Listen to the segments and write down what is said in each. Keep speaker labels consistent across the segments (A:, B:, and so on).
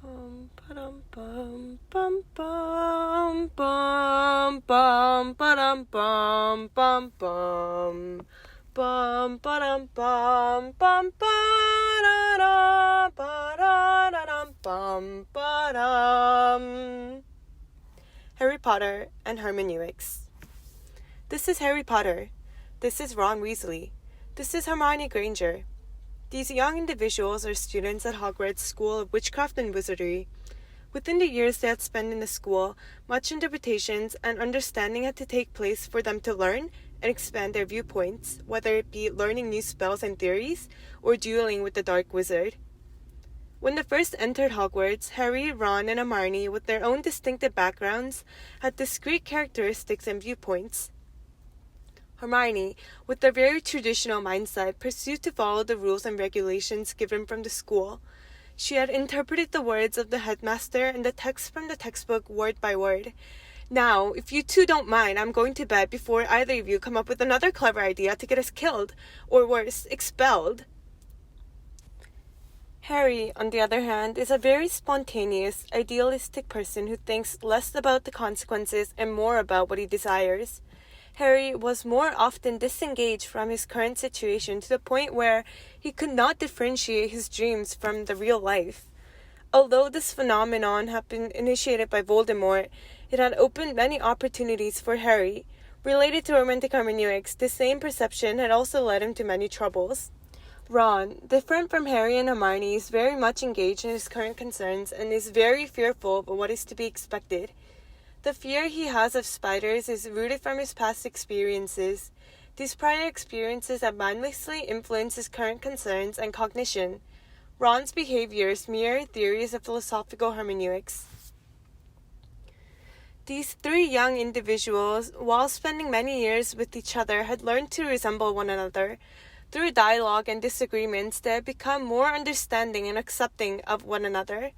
A: Bum bum bum bum bum bum bum bum bum bum bum bum bum bum bum bum. Harry Potter and Hermeneutics. This is Harry Potter. This is Ron Weasley. This is Hermione Granger. These young individuals are students at Hogwarts School of Witchcraft and Wizardry. Within the years they had spent in the school, much interpretations and understanding had to take place for them to learn and expand their viewpoints, whether it be learning new spells and theories or dueling with the Dark Wizard. When they first entered Hogwarts, Harry, Ron, and Hermione, with their own distinctive backgrounds, had discrete characteristics and viewpoints. Hermione, with their very traditional mindset, pursued to follow the rules and regulations given from the school. She had interpreted the words of the headmaster and the text from the textbook word by word. Now, if you two don't mind, I'm going to bed before either of you come up with another clever idea to get us killed, or worse, expelled. Harry, on the other hand, is a very spontaneous, idealistic person who thinks less about the consequences and more about what he desires. Harry was more often disengaged from his current situation to the point where he could not differentiate his dreams from the real life. Although this phenomenon had been initiated by Voldemort, it had opened many opportunities for Harry. Related to romantic hermeneutics, the same perception had also led him to many troubles. Ron, different from Harry and Hermione, is very much engaged in his current concerns and is very fearful of what is to be expected. The fear he has of spiders is rooted from his past experiences. These prior experiences have mindlessly influenced his current concerns and cognition. Ron's behaviors mirror theories of philosophical hermeneutics. These three young individuals, while spending many years with each other, had learned to resemble one another. Through dialogue and disagreements, they had become more understanding and accepting of one another.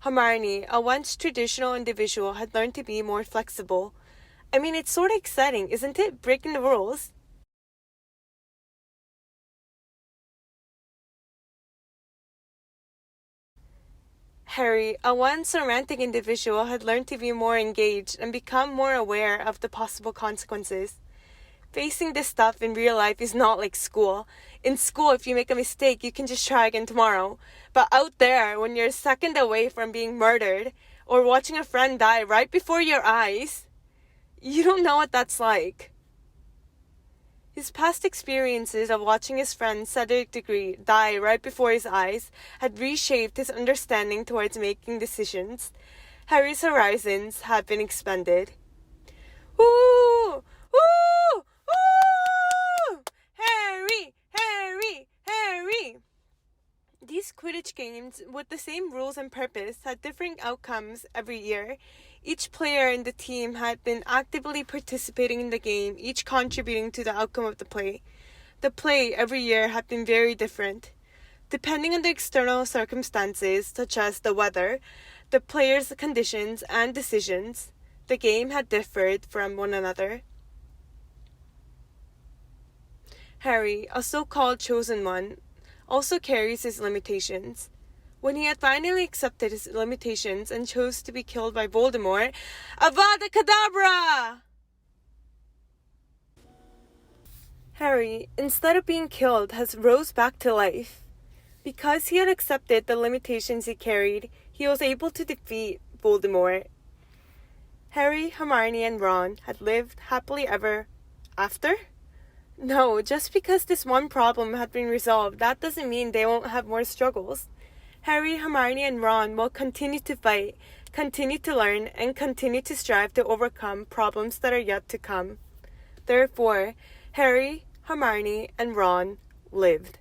A: Hermione, a once traditional individual, had learned to be more flexible. I mean, it's sort of exciting, isn't it? Breaking the rules. Harry, a once romantic individual, had learned to be more engaged and become more aware of the possible consequences. Facing this stuff in real life is not like school. In school, if you make a mistake, you can just try again tomorrow. But out there, when you're a second away from being murdered or watching a friend die right before your eyes, you don't know what that's like. His past experiences of watching his friend Cedric Diggory die right before his eyes had reshaped his understanding towards making decisions. Harry's horizons had been expanded. Ooh! Ooh! Ooh! Harry! Harry! Harry! These Quidditch games, with the same rules and purpose, had differing outcomes every year. Each player in the team had been actively participating in the game, each contributing to the outcome of the play. The play every year had been very different. Depending on the external circumstances, such as the weather, the players' conditions, and decisions, the game had differed from one another. Harry, a so-called chosen one, also carries his limitations. When he had finally accepted his limitations and chose to be killed by Voldemort, Avada Kedavra! Harry, instead of being killed, has rose back to life. Because he had accepted the limitations he carried, he was able to defeat Voldemort. Harry, Hermione, and Ron had lived happily ever after? No, just because this one problem had been resolved, that doesn't mean they won't have more struggles. Harry, Hermione, and Ron will continue to fight, continue to learn, and continue to strive to overcome problems that are yet to come. Therefore, Harry, Hermione, and Ron lived.